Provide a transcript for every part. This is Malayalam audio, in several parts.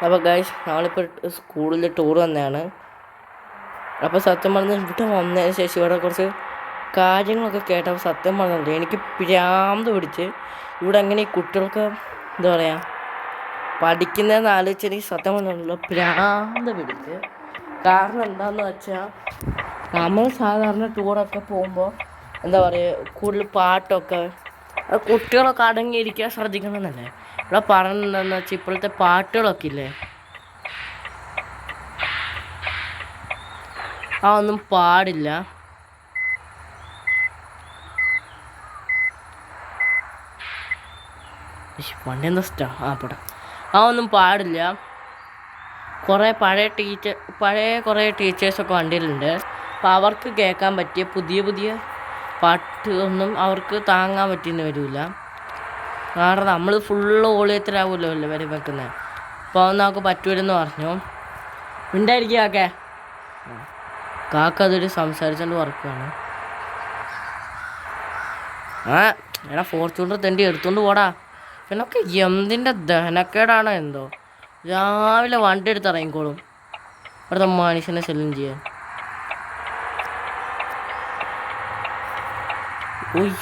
അപ്പോൾ ഗൈസ് നമ്മളിപ്പോൾ സ്കൂളിൽ ടൂർ വന്നതാണ്. അപ്പോൾ സത്യം പറഞ്ഞാൽ ഇവിടെ വന്നതിന് ശേഷം ഇവിടെ കുറച്ച് കാര്യങ്ങളൊക്കെ കേട്ടപ്പോൾ സത്യം പറഞ്ഞില്ല എനിക്ക് ഭ്രാന്ത് പിടിച്ച്. ഇവിടെ എങ്ങനെ ഈ കുട്ടികൾക്ക് എന്താ പറയുക പഠിക്കുന്നതെന്ന് ആലോചിച്ച് എനിക്ക് സത്യം പറഞ്ഞില്ല ഭ്രാന്ത് പിടിച്ച്. കാരണം എന്താണെന്ന് വെച്ചാൽ നമ്മൾ സാധാരണ ടൂറൊക്കെ പോകുമ്പോൾ എന്താ പറയുക കൂടുതൽ പാട്ടൊക്കെ കുട്ടികളൊക്കെ അടങ്ങിയിരിക്കാൻ ശ്രദ്ധിക്കണമെന്നല്ലേ ഇവിടെ പറഞ്ഞിട്ടുണ്ടെന്ന് വെച്ചാൽ ഇപ്പോഴത്തെ പാട്ടുകളൊക്കെ ഇല്ലേ ഒന്നും പാടില്ല. വണ്ടി എന്താ പടം ഒന്നും പാടില്ല. പഴയ കുറേ ടീച്ചേഴ്സൊക്കെ വണ്ടിയിലുണ്ട്. അപ്പോൾ അവർക്ക് കേൾക്കാൻ പറ്റിയ പുതിയ പാട്ട് ഒന്നും അവർക്ക് താങ്ങാൻ പറ്റിയെന്ന് വരില്ല. കാരണം നമ്മൾ ഫുള്ള് ഓളിയത്തിലാവുമല്ലോ അല്ലേ വരെ വെക്കുന്നത്. അപ്പോൾ അതൊന്നും നമുക്ക് പറ്റൂലെന്ന് പറഞ്ഞു. ഉണ്ടായിരിക്കും കാക്ക അതൊരു സംസാരിച്ചുകൊണ്ട് വർക്കാണ്. എടാ ഫോർച്യൂണർ തെണ്ടി എടുത്തുകൊണ്ട് പോടാ. പിന്നൊക്കെ എന്തിൻ്റെ ദഹനക്കേടാണോ എന്തോ. രാവിലെ വണ്ടി എടുത്ത് ഇറങ്ങിക്കോളും ഇവിടുത്തെ മനുഷ്യനെ ശല്യം ചെയ്യാൻ.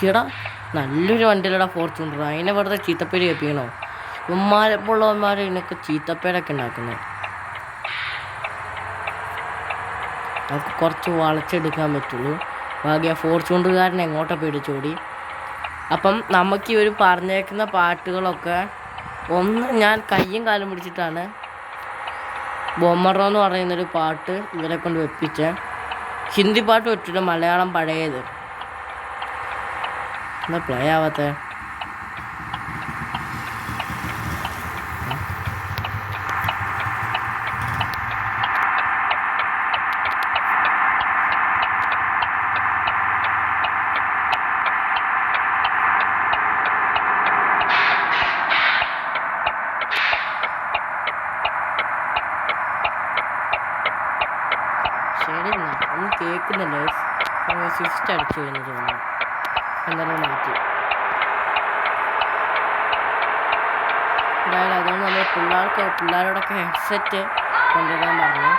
എടാ നല്ലൊരു വണ്ടിയിലടാ ഫോർച്യൂണർ. അതിനെ വെറുതെ ചീത്തപ്പേര് കേൾപ്പിക്കണോ? ഉമ്മാരെപ്പോഴുള്ളവന്മാർ ഇതിനൊക്കെ ചീത്തപ്പേരൊക്കെ ഉണ്ടാക്കുന്നത്. നമുക്ക് കുറച്ച് വളച്ചെടുക്കാൻ പറ്റുള്ളൂ. ബാക്കി ആ ഫോർച്യൂണറുകാരനെ എങ്ങോട്ടാ പേടിച്ചോടി. അപ്പം നമുക്ക് ഈ ഒരു പറഞ്ഞേക്കുന്ന പാട്ടുകളൊക്കെ ഒന്ന് ഞാൻ കയ്യും കാലും പിടിച്ചിട്ടാണ് ബൊമ്മറോ എന്ന് പറയുന്നൊരു പാട്ട് ഇവരെ കൊണ്ട് വെപ്പിച്ച. ഹിന്ദി പാട്ട് വെച്ചിട്ട് മലയാളം പഴയത് എന്താ പ്ലേ ആവാത്ത. ശരി എന്നാ ഒന്നും കേൾക്കുന്നില്ല. സ്വിഫ്റ്റ് അടിച്ചു എന്ന് തോന്നുന്നു. എന്തായാലും മാറ്റി. എന്തായാലും അതുകൊണ്ട് നമ്മൾ പിള്ളേരോടൊക്കെ ഹെഡ്സെറ്റ് കൊണ്ടുവരാൻ പറഞ്ഞു.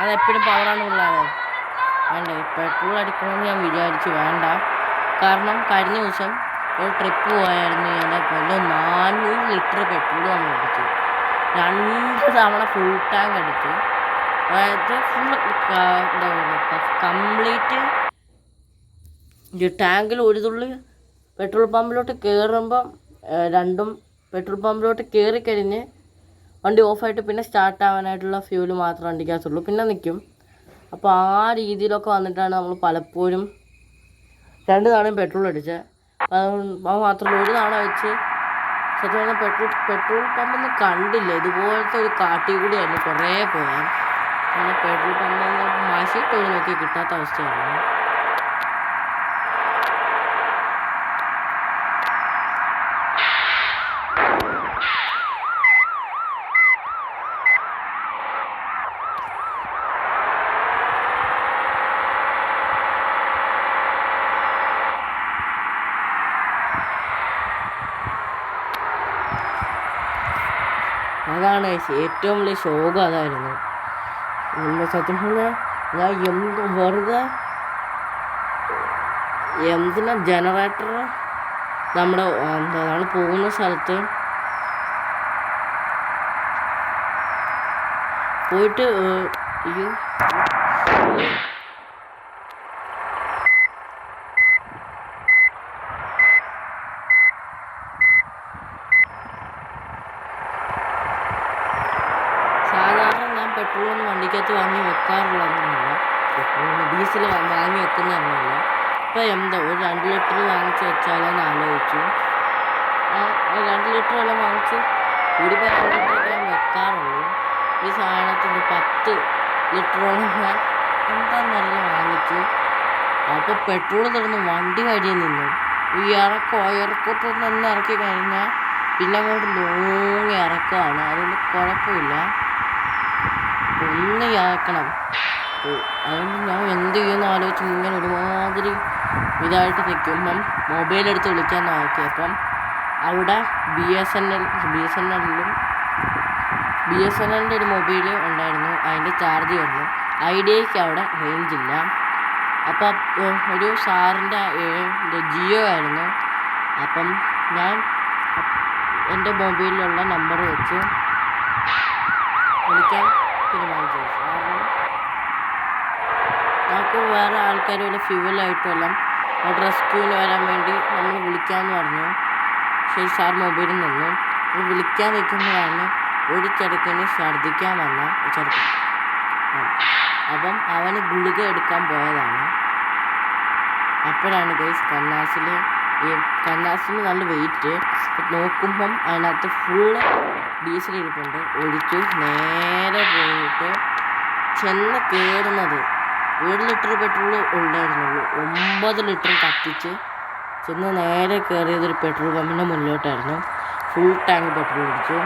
അതെപ്പോഴും പവറാണ് പിള്ളേരെ. വേണ്ട പെട്രോൾ അടിക്കണമെന്ന് ഞാൻ വിചാരിച്ചു. വേണ്ട. കാരണം കഴിഞ്ഞ ദിവസം ഒരു ട്രിപ്പ് പോയായിരുന്നു. എൻ്റെ കൊല്ലം 400 ലിറ്റർ പെട്രോൾ നമ്മൾ അടിച്ചു. 2 തവണ ഫുൾ ടാങ്ക് അടിച്ചു. അതായത് ഫുൾ എന്താ പറയുക കംപ്ലീറ്റ് ടാങ്കിൽ ഒരു തുള്ളി പെട്രോൾ പമ്പിലോട്ട് കയറുമ്പം രണ്ടും പെട്രോൾ പമ്പിലോട്ട് കയറിക്കഴിഞ്ഞ് വണ്ടി ഓഫായിട്ട് പിന്നെ സ്റ്റാർട്ട് ആവാനായിട്ടുള്ള ഫ്യൂല് മാത്രം വണ്ടിക്കകത്തുള്ളൂ. പിന്നെ നിൽക്കും. അപ്പോൾ ആ രീതിയിലൊക്കെ വന്നിട്ടാണ് നമ്മൾ പലപ്പോഴും 2 തവണയും പെട്രോൾ അടിച്ചത്. അത് മാത്രമല്ല ഒരു തവണ വെച്ച് സത്യം പറഞ്ഞാൽ പെട്രോൾ പമ്പൊന്നും കണ്ടില്ല. ഇതുപോലത്തെ ഒരു കാട്ടി കൂടിയായിരുന്നു കുറേ പോയാൽ. അങ്ങനെ പെട്രോൾ പമ്പ് മാഷിട്ടൊരു നോക്കി കിട്ടാത്ത അവസ്ഥയായിരുന്നു. അതാണ് ഏറ്റവും വലിയ ശോകം. അതായിരുന്നു സത്യം പറഞ്ഞാൽ ഞാൻ വെറുതെ എന്തിനാ ജനറേറ്റർ നമ്മുടെ നമ്മൾ പോകുന്ന സ്ഥലത്ത് പോയിട്ട് സാധാരണ ഞാൻ പെട്രോളൊന്നും വണ്ടിക്കകത്ത് വാങ്ങി വെക്കാറുള്ളതൊന്നുമില്ല. പെട്രോളിന് ഡീസൽ വാങ്ങി വെക്കുന്നതൊന്നുമില്ല. ഇപ്പോൾ എന്താ ഒരു 2 ലിറ്റർ വാങ്ങിച്ച് വെച്ചാലോന്ന് ആലോചിച്ചു. 2 ലിറ്റർ എല്ലാം വാങ്ങിച്ച് കൂടി 2 ലിറ്ററൊക്കെ ഞാൻ വെക്കാറുള്ളൂ. ഈ സാധനത്തിൻ്റെ 10 ലിറ്ററോളം ഞാൻ എന്താണെന്നറിയില്ല വാങ്ങിച്ചു. അപ്പോൾ പെട്രോൾ തീർന്ന് വണ്ടി വഴിയെ നിന്നു. ഈ ഇറക്കത്തൊന്ന് ഒന്ന് ഇറക്കി കഴിഞ്ഞാൽ പിന്നെ അങ്ങോട്ട് ലോങ് ഇറക്കമാണ്. അതുകൊണ്ട് കുഴപ്പമില്ല. ഒന്ന് ഇറക്കണം. അതുകൊണ്ട് ഞാൻ എന്ത് ചെയ്യുമെന്ന് ആലോചിച്ച് ഇങ്ങനെ ഒരുമാതിരി ഇതായിട്ട് നിൽക്കുമ്പം മൊബൈലെടുത്ത് വിളിക്കാൻ നോക്കിയപ്പം അവിടെ ബി എസ് എൻ എല്ലിലും BSNLൻ്റെ ഒരു മൊബൈൽ ഉണ്ടായിരുന്നു, അതിൻ്റെ ചാർജ് വന്നു. ഐഡിയയ്ക്ക് അവിടെ റേഞ്ച് ഇല്ല. അപ്പം ഒരു സാറിൻ്റെ ജിയോ ആയിരുന്നു. അപ്പം ഞാൻ എൻ്റെ മൊബൈലിലുള്ള നമ്പർ വെച്ച് വിളിക്കാൻ തീരുമാനിച്ചു. കാരണം നമുക്ക് വേറെ ആൾക്കാർ വല്ല ഫ്യൂവലായിട്ടും എല്ലാം അവിടെ റെസ്ക്യൂവിന് വരാൻ വേണ്ടി നമ്മൾ വിളിക്കാമെന്ന് പറഞ്ഞു. ശരി, സാർ മൊബൈലിൽ നിന്നു. വിളിക്കാൻ നിൽക്കുമ്പോഴാണ് ഒരു ചെറുക്കന് ഛർദ്ദിക്കാൻ വന്ന ചെറുക്കൻ. അപ്പം അവന് ഗുളിക എടുക്കാൻ പോയതാണ്. അപ്പോഴാണ് ഗൈസ് കന്നാസിന് നല്ല വെയിറ്റ് നോക്കുമ്പം അതിനകത്ത് ഫുള്ള് ഡീസൽ ഇരിപ്പുണ്ട്. ഒഴിച്ചു നേരെ പോയിട്ട് ചെന്ന് കയറുന്നത് 1 ലിറ്റർ പെട്രോൾ ഉണ്ടായിരുന്നുള്ളൂ. 9 ലിറ്റർ കത്തിച്ച് ചെന്ന് നേരെ കയറിയതൊരു പെട്രോൾ പമ്പിൻ്റെ മുന്നിലോട്ടായിരുന്നു. ഫുൾ ടാങ്ക് പെട്രോൾ അടിച്ചു.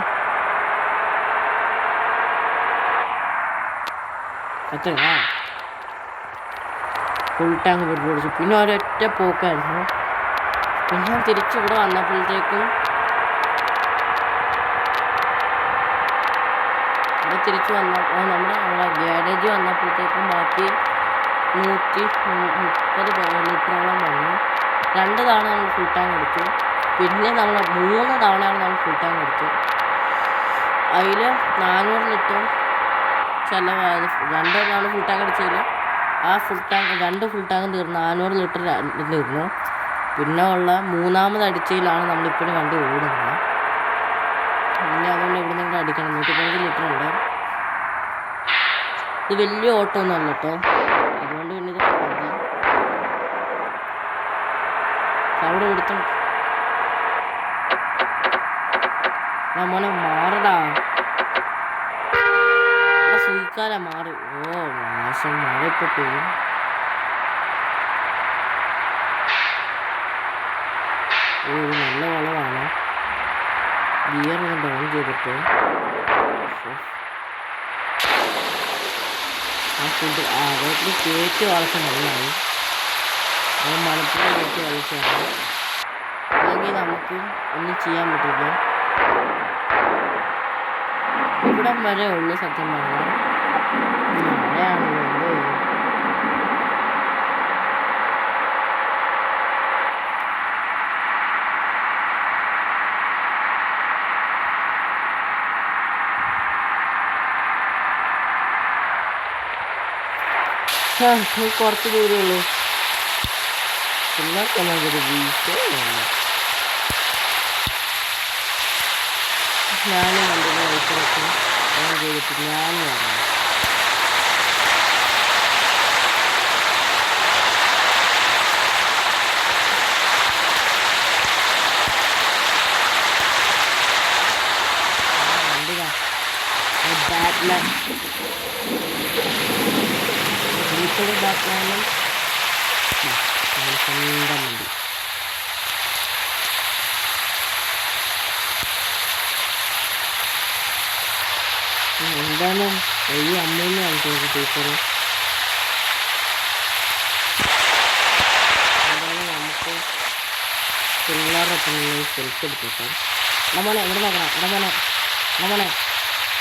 ഫുൾ ടാങ്ക് പെട്രോൾ അടിച്ചു. പിന്നെ ഒരൊറ്റ പോക്കായിരുന്നു. പിന്നെ തിരിച്ചിവിടെ വന്നപ്പോഴത്തേക്കും തിരിച്ചു നമ്മുടെ ഗ്യാരേജ് വന്നപ്പോഴത്തേക്കും ബാക്കി 130 ലിറ്ററോളം വന്നു. 2 തവണ നമ്മൾ ഫുൾ ടാങ്ക് അടിച്ചു. പിന്നെ 3 തവണയാണ് നമ്മൾ ഫുൾ ടാങ്ക് അടിച്ചു. അതിൽ 400 ലിറ്റർ ചിലവായത്. 2 തവണ ഫുൾ ടാങ്ക് അടിച്ചതിൽ ആ 2 ഫുൾ ടാങ്ക് തീർന്നു. 400 ലിറ്റർ തീർന്നു. പിന്നെ ഉള്ള 3ാമത് അടിച്ചതിലാണ് നമ്മളിപ്പോഴും വണ്ടി ഓടുന്നത്. പിന്നെ അതുകൊണ്ട് എവിടെ നിന്നെങ്കിലും അടിക്കണം. 115 ലിറ്റർ ഉണ്ട്. ഇത് വലിയ ഓട്ടമൊന്നും അല്ല കേട്ടോ. അതുകൊണ്ട് പിന്നെ ഇത് മതി. അവിടെ എടുത്തു മോനെ മാറടാ. സൂക്കാല മാറി. നാശം, മഴ ഇപ്പൊ പോവും. ഒരു നല്ല വളവാണ്. ഗിയർ ഒന്ന് ഡൗൺ ചെയ്തിട്ട് ആ ഫുഡ് റോട്ടിൽ കയറ്റി വളർച്ച നല്ലതായി. അത് മലപ്പുറം കയറ്റി വളർച്ചയാണ്. അല്ലെങ്കിൽ നമുക്ക് ഒന്നും ചെയ്യാൻ പറ്റില്ല. ഇവിടം വരെ ഉള്ളു സത്യം പറഞ്ഞാൽ. മഴയാണല്ലോ, എന്തോ ചെയ്യും. കുറച്ച് ദൂരമേ ഉള്ളൂ. പിള്ളേർക്ക് നമുക്കൊരു വീഴ്ച ഞാനും കണ്ടിട്ട് വൈക്കിടയ്ക്ക് ഓൺ ചെയ്തിട്ട് ഞാൻ പറഞ്ഞു. വണ്ടിതാ ബാറ്റ്മാൻ വീട്ടിലെ ബാറ്റ്മാനും സ്വന്തം വണ്ടി. എന്താണ് ഈ അമ്മേനെ കാണിക്കുന്നത് ടീച്ചർ? എന്താണ് നമുക്ക് പിള്ളേരൊപ്പം സെൽഫി എടുത്തിട്ട് നമ്മളെ എവിടെ നോക്കണം. നമ്മളെ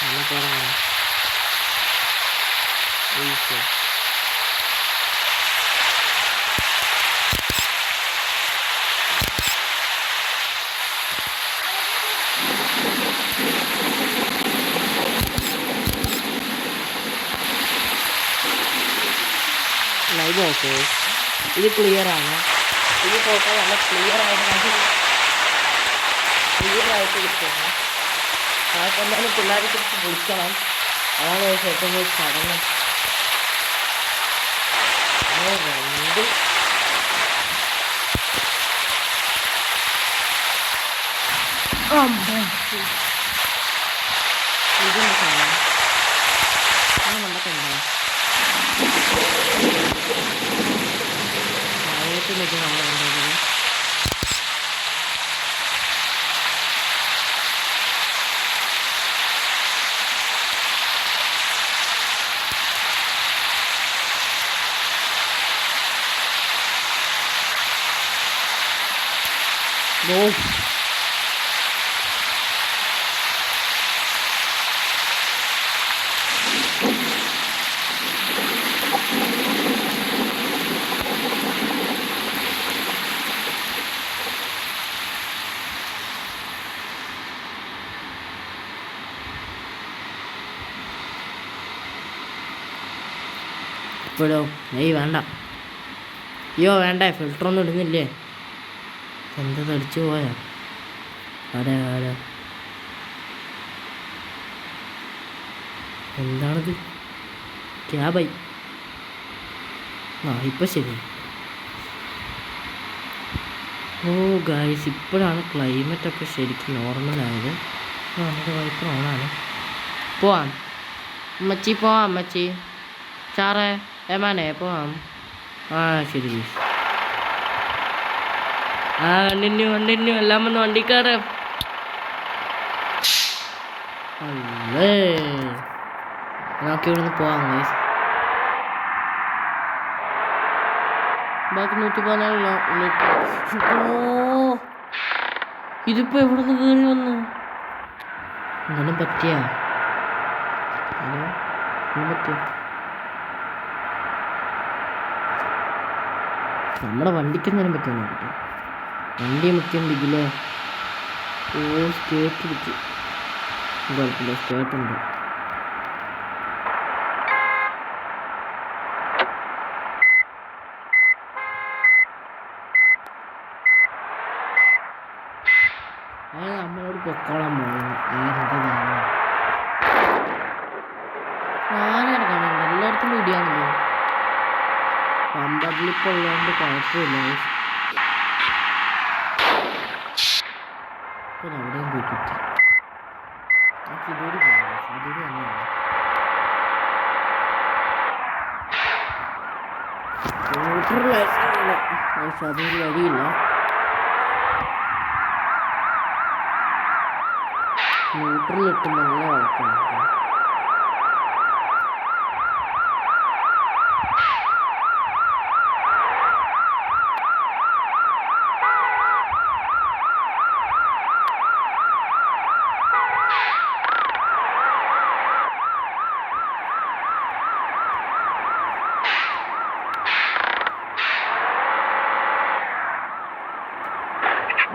നമുക്ക് എവിടെ ലൈവ് ഓക്കെ. ഇത് ക്ലിയറാണ്. ഈ ഫോട്ടോ നല്ല ക്ലിയറായിട്ട് കിട്ടുന്നു. അതൊക്കെ എന്തായാലും പിള്ളേരെ കുറിച്ച് വിളിക്കണം. അതാണ് ഏറ്റവും വലിയ ചടങ്ങ്. രണ്ട് ഇതൊന്നും കാണാം. മണ്ടക്കുണ്ടോ മഴയത്തിലേക്ക് നമ്മൾ കണ്ടത്. ഇപ്പോഴോ വേണ്ട. അയ്യോ വേണ്ട, ഫിൽറ്ററൊന്നും ഇടുന്നില്ലേ? എന്താ തടിച്ചു പോയാ? ആരാ എന്താണത്? ക്യാബായി. ഇപ്പം ശരി. ഓ ഗായ്സ്, ഇപ്പോഴാണ് ക്ലൈമറ്റൊക്കെ ശരിക്കും നോർമലായത്. നമ്മുടെ വൈപ്പ് ഓണാണ്. പോവാം അമ്മച്ചി, പോവാം അമ്മച്ചി. ചാറേ ഏമാനെ പോവാം. ശരി. കണ്ടിന്യൂ എല്ലാം വന്ന് വണ്ടിക്കാറ്. അല്ലേ നമുക്ക് ഇവിടുന്ന് പോവാം ഗൈസ്. ബാക്കി 114. ഇതിപ്പോ എവിടുന്ന് കയറി വന്നു? എന്തെങ്കിലും പറ്റിയ? നമ്മുടെ വണ്ടിക്ക് എന്തെങ്കിലും പറ്റിയ നോക്കട്ടെ. വണ്ടി മുക്കിയുണ്ടില്ലേ? സ്കേറ്റ് പിടിച്ച് കുഴപ്പമില്ല, സ്കേട്ടുണ്ട്. നമ്മളോട് പൊക്കോളാൻ പോകുന്നു. ഞാനാണ് കാണുന്നത് എല്ലായിടത്തും വീഡിയോന്നല്ലോ. പമ്പതിലിപ്പോൾ ഉള്ളതുകൊണ്ട് കുഴപ്പമില്ല. ഇപ്പം അവിടെയും പോയി കിട്ടി. ഇതോട് പോകാം. ഇതോട് തന്നെയാണ് അതൊരു വഴിയില്ല. ന്യൂട്രലിട്ട് നല്ല വളർത്തുന്നുണ്ട്.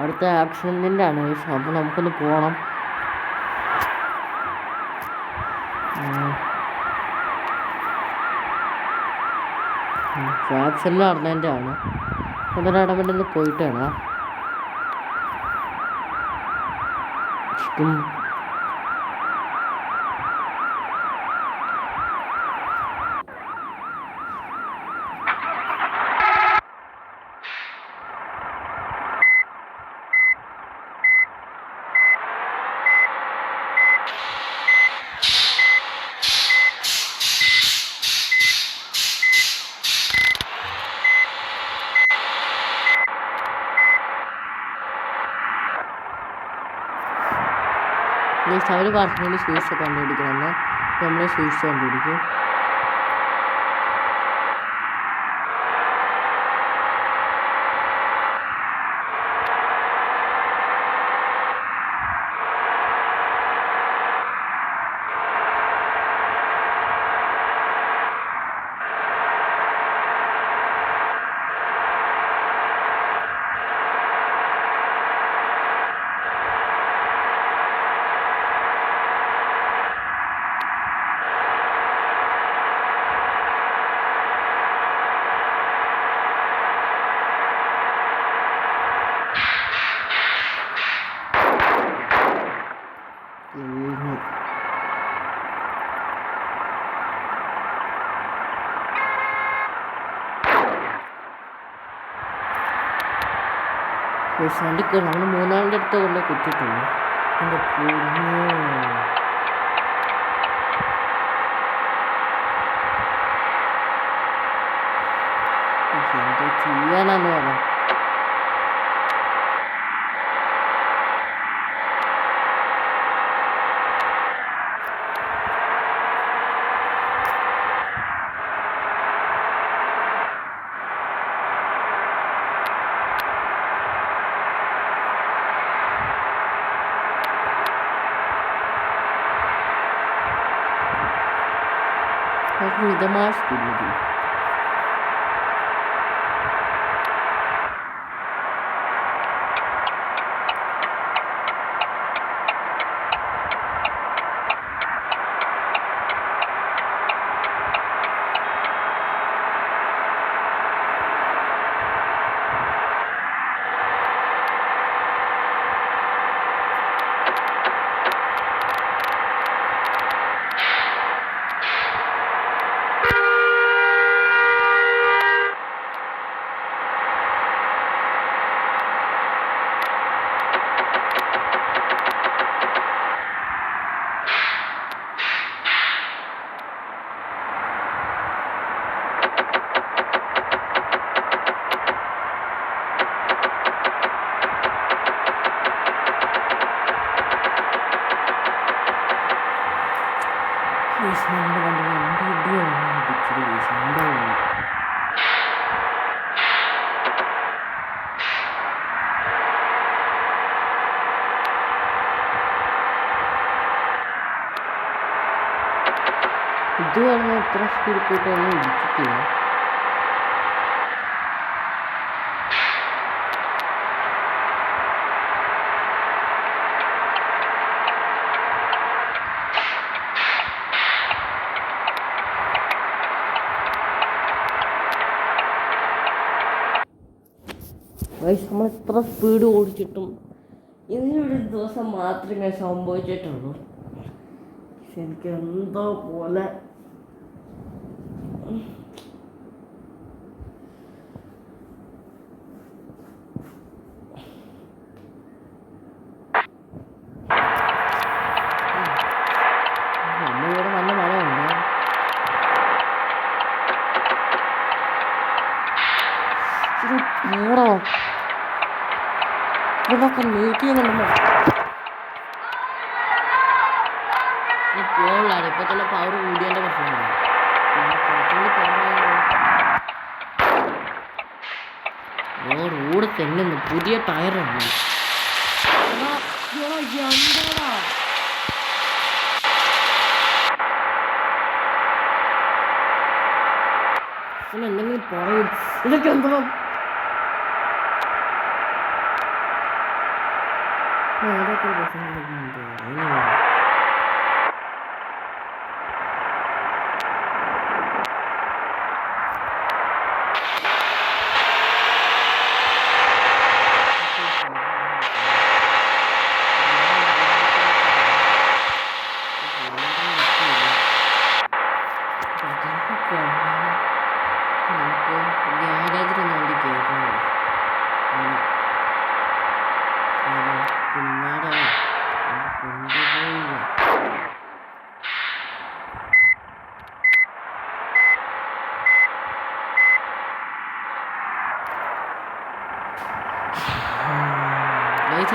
അടുത്ത ആക്സിഡൻറ്റിൻ്റെ ആണ്. അപ്പോൾ നമുക്കൊന്ന് പോകണം. ആക്സിഡൻറ്റ് നടന്നതിൻ്റെ ആണ്. ഒന്നൊരിടപെട്ടെന്ന് പോയിട്ടാണ് അവർ പറഞ്ഞുകൊണ്ട് ഷൂസ് കണ്ടുപിടിക്കണമെന്ന്. നമ്മൾ ഷൂസ് കണ്ടുപിടിക്കും. വണ്ടിക്ക് നമ്മൾ 3 അടുത്ത് കൊണ്ട് കുത്തിയിട്ടുള്ളൂ. എൻ്റെ പൊന്നോ, എന്താ ചെയ്യാനാന്ന് പറയാം. മിതമായ സ്പീഡിൽ നമ്മുടെ വണ്ടി ഇടിയാണ് ഇടിച്ചത് സംഭവമാണ്. ഇത് പറഞ്ഞാൽ എത്ര സ്പീഡിൽ പോയിട്ട് ഒന്നും ഇടിച്ചിട്ടില്ല. നമ്മൾ എത്ര സ്പീഡ് ഓടിച്ചിട്ടും ഇതിനൊരു ദിവസം മാത്രമേ സംഭവിച്ചിട്ടുള്ളൂ. എനിക്ക് എന്തോ പോലെ നമ്മളിവിടെ നല്ല മഴയുണ്ട്. പോടോ ഇതൊക്കെ നീട്ടിയെന്നുണ്ടോ പോളാണ്. ഇപ്പൊ തന്നെ പവർ കൂടിയതിന്റെ പ്രശ്നമാണ്. റോഡ് തെന്നുന്നു. പുതിയ ടയറാണ്. എന്തെങ്കിലും പറയും. ഇതൊക്കെ എന്താ അതൊക്കെ പ്രശ്നമുണ്ട്.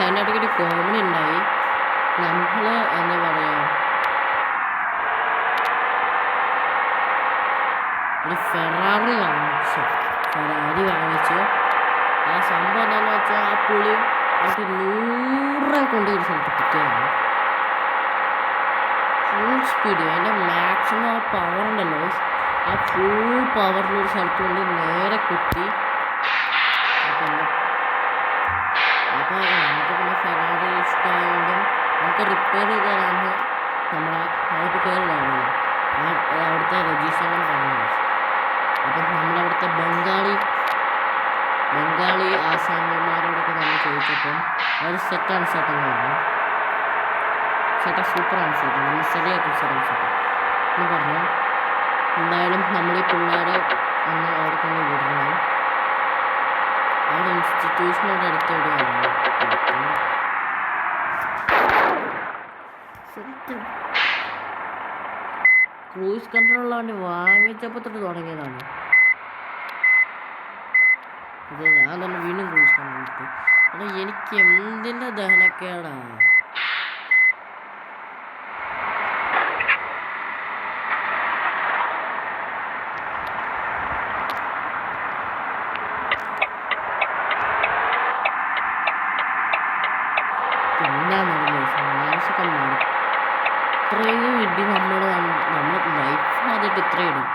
അതിനകത്തേക്ക് ഒരു കോമഡി ഉണ്ടായി. നമ്മൾ എന്താ പറയുക ഒരു ഫെറാറി വാങ്ങിച്ചു. ആ സംഭവം എന്താണെന്ന് വെച്ചാൽ ആ പുളി അത് 100 കൊണ്ട് ഒരു സ്ഥലത്ത് കിട്ടിയതാണ്. ഫുൾ സ്പീഡ് അതിൻ്റെ മാക്സിമം പവർ ഉണ്ടല്ലോ, ആ ഫുൾ പവറിലൊരു സ്ഥലത്ത് കൊണ്ട് നേരെ കുത്തി. അപ്പോൾ നമുക്ക് പിന്നെ ഫെറാറി ഇഷ്ടമായതുകൊണ്ടും നമുക്ക് റിപ്പയർ ചെയ്ത് തരാമെന്ന് നമുക്ക് കയറില്ലായിരുന്നു. അവിടുത്തെ രജിസ്റ്ററും പറഞ്ഞു. അപ്പം നമ്മളവിടുത്തെ ബംഗാളി ആസാമിമാരോടൊക്കെ നമ്മൾ ചോദിച്ചപ്പം അവർ സെറ്റാണ് സെറ്റെന്ന് പറഞ്ഞു. സൂപ്പറാണ് നമ്മൾ ശരിയാക്കും എന്ന് പറഞ്ഞു. എന്തായാലും നമ്മൾ ഈ പിള്ളേരെ ഒന്ന് അവിടെ കൊണ്ട് വിടണം. അവിടെ ഇൻസ്റ്റിറ്റ്യൂഷനോട് അടുത്തെവിടെയാണ് ക്രൂസ് കൺട്രോളുള്ള വണ്ടി വാങ്ങിച്ചപ്പോൾ തൊട്ട് തുടങ്ങിയതാണ്. ഇത് ഞാൻ തന്നെ വീണ്ടും ക്രൂസ് കൺട്രോൾ ഇട്ടു. അല്ല എനിക്ക് എന്തിൻ്റെ ദഹനക്കേടാ. മനസ്സൊക്കെ മാറി. ഇത്രയും ഇടി നമ്മുടെ ലൈഫിനകത്ത് ഇത്രയും ഇടും.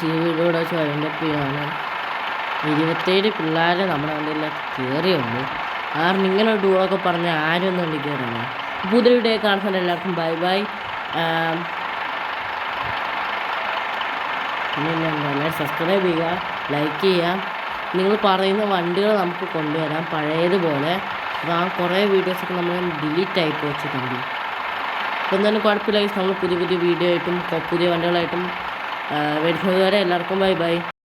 ഈ വീഡിയോടെ വെച്ച് വരണ്ടപ്പോഴാണ് 27 പിള്ളേരെ നമ്മുടെ വണ്ടിയിലൊക്കെ കയറിയുള്ളൂ. കാരണം ഇങ്ങനെ ഒരു ടൂറൊക്കെ പറഞ്ഞ് ആരും ഒന്നും വണ്ടി കയറില്ല. പുതിയ വീഡിയോ കാണുന്നത് എല്ലാവർക്കും ബൈ ബൈ. പിന്നെ എല്ലാവരും സബ്സ്ക്രൈബ് ചെയ്യുക, ലൈക്ക് ചെയ്യുക. നിങ്ങൾ പറയുന്ന വണ്ടികൾ നമുക്ക് കൊണ്ടുവരാം പഴയതുപോലെ. അപ്പോൾ ആ കുറേ വീഡിയോസൊക്കെ നമ്മൾ ഡിലീറ്റ് ആയി വെച്ചിട്ടുണ്ട്. അപ്പോൾ എന്തായാലും കുഴപ്പമില്ല. നമ്മൾ പുതിയ വീഡിയോ ആയിട്ടും പുതിയ വണ്ടികളായിട്ടും വരുന്നത് വരെ എല്ലാവർക്കും ബൈ ബൈ.